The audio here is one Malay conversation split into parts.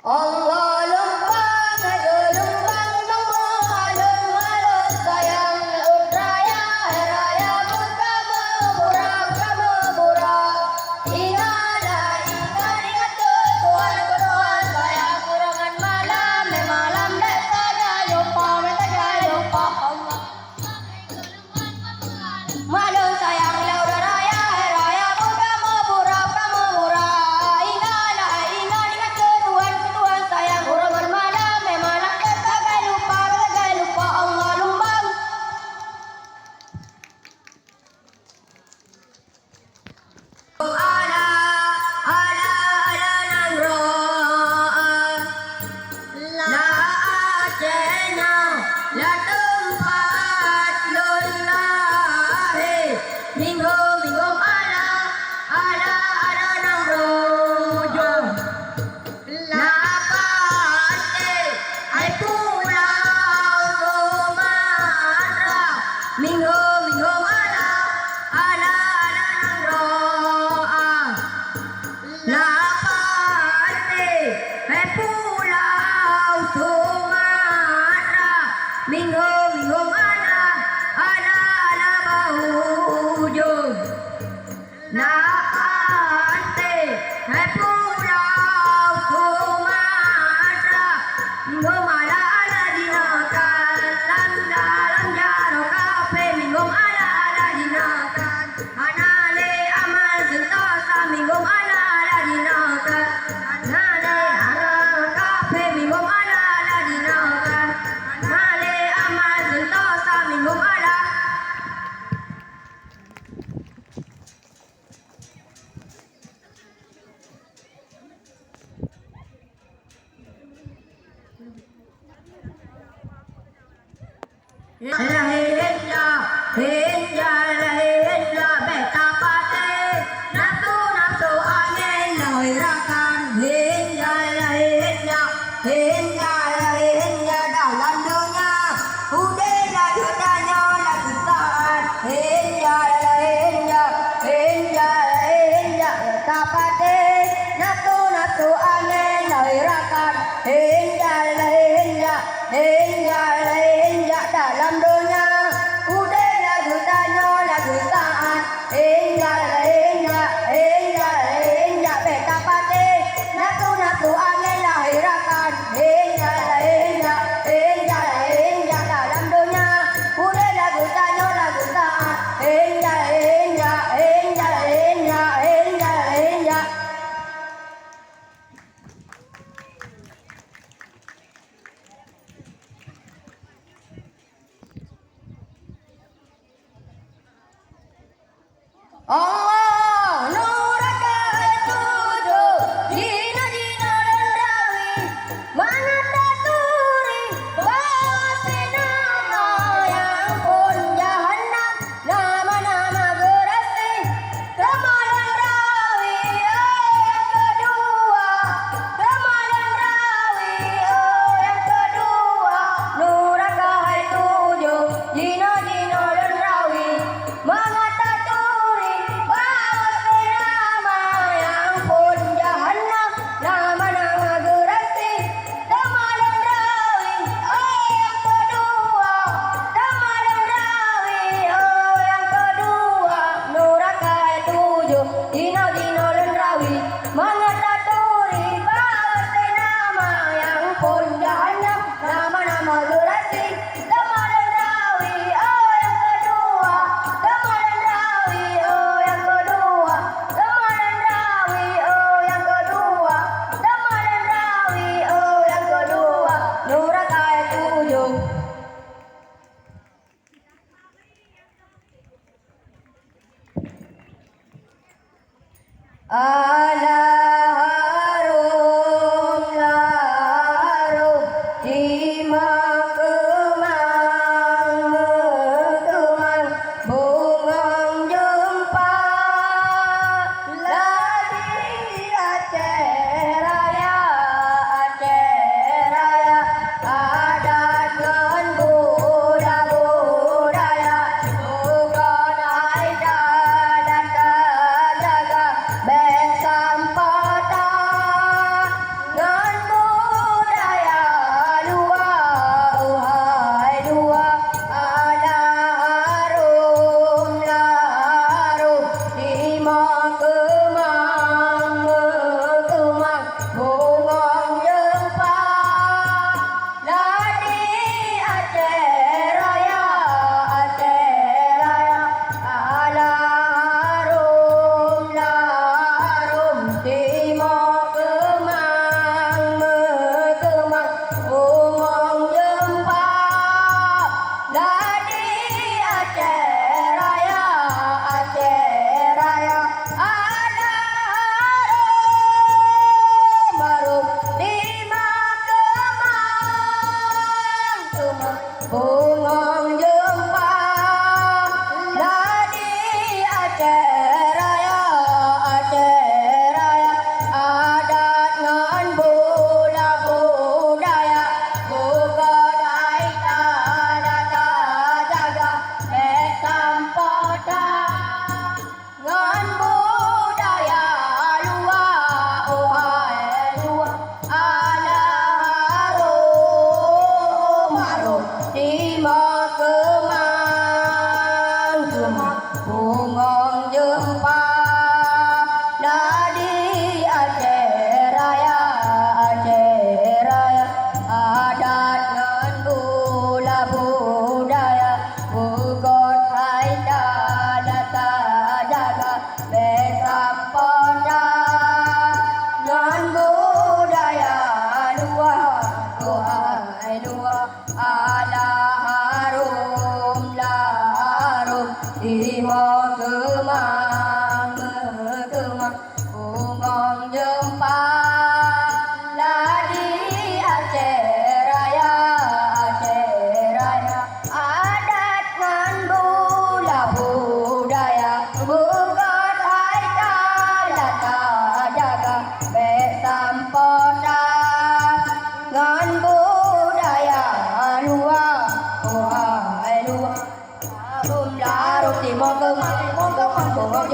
Allah lumbang, ayo lumbang namo, alun malun sayang utraya, raya kamu murah, ingatlah ingat Tuhan Tuhan sayang kurangan malam, malam desa lupa Allah. Malun sayang lauda raya, raya kamu murah, ingat Tuhan sayang kurangan malam, malam desa lupa Allah lumbang. Ala nang roa la acena la tempat lolahe minggu ala nang rojo la pate ai pulau Sumatera minggu ala nang roa la parte ai pulau Sumatera minggu ala bahujung la parte ai pulau Sumatera minggu ala dinakan dalam jaro kafe minggu ala dinakan anale amal sentosa minggu ala dinakan anale amal kafe minggu ala dinakan anale amal sentosa minggu ala. Henda beta pate nafsu angin loi rakan henda dalam dunia udahlah jutanya lah kesalahan henda beta pate nafsu angin loi rakan henda dalam dunia udahlah jutanya lah kesalahan henda beta pate nafsu angin lahirakan henda dalam dunia udahlah jutanya lah kesalahan henda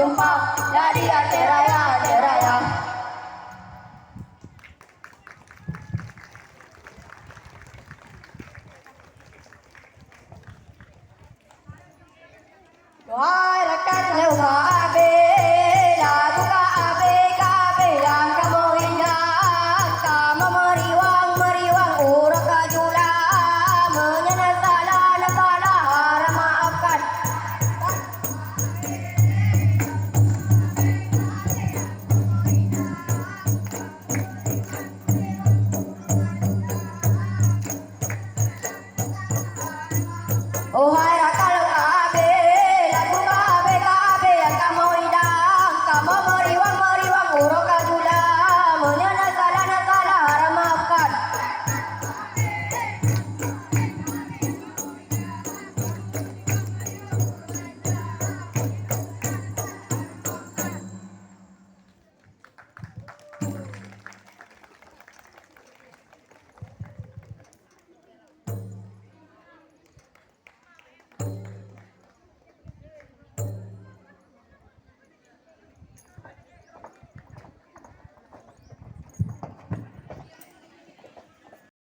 jumpa dari Aceh Raya, Aceh Raya. Wahai rekan selewa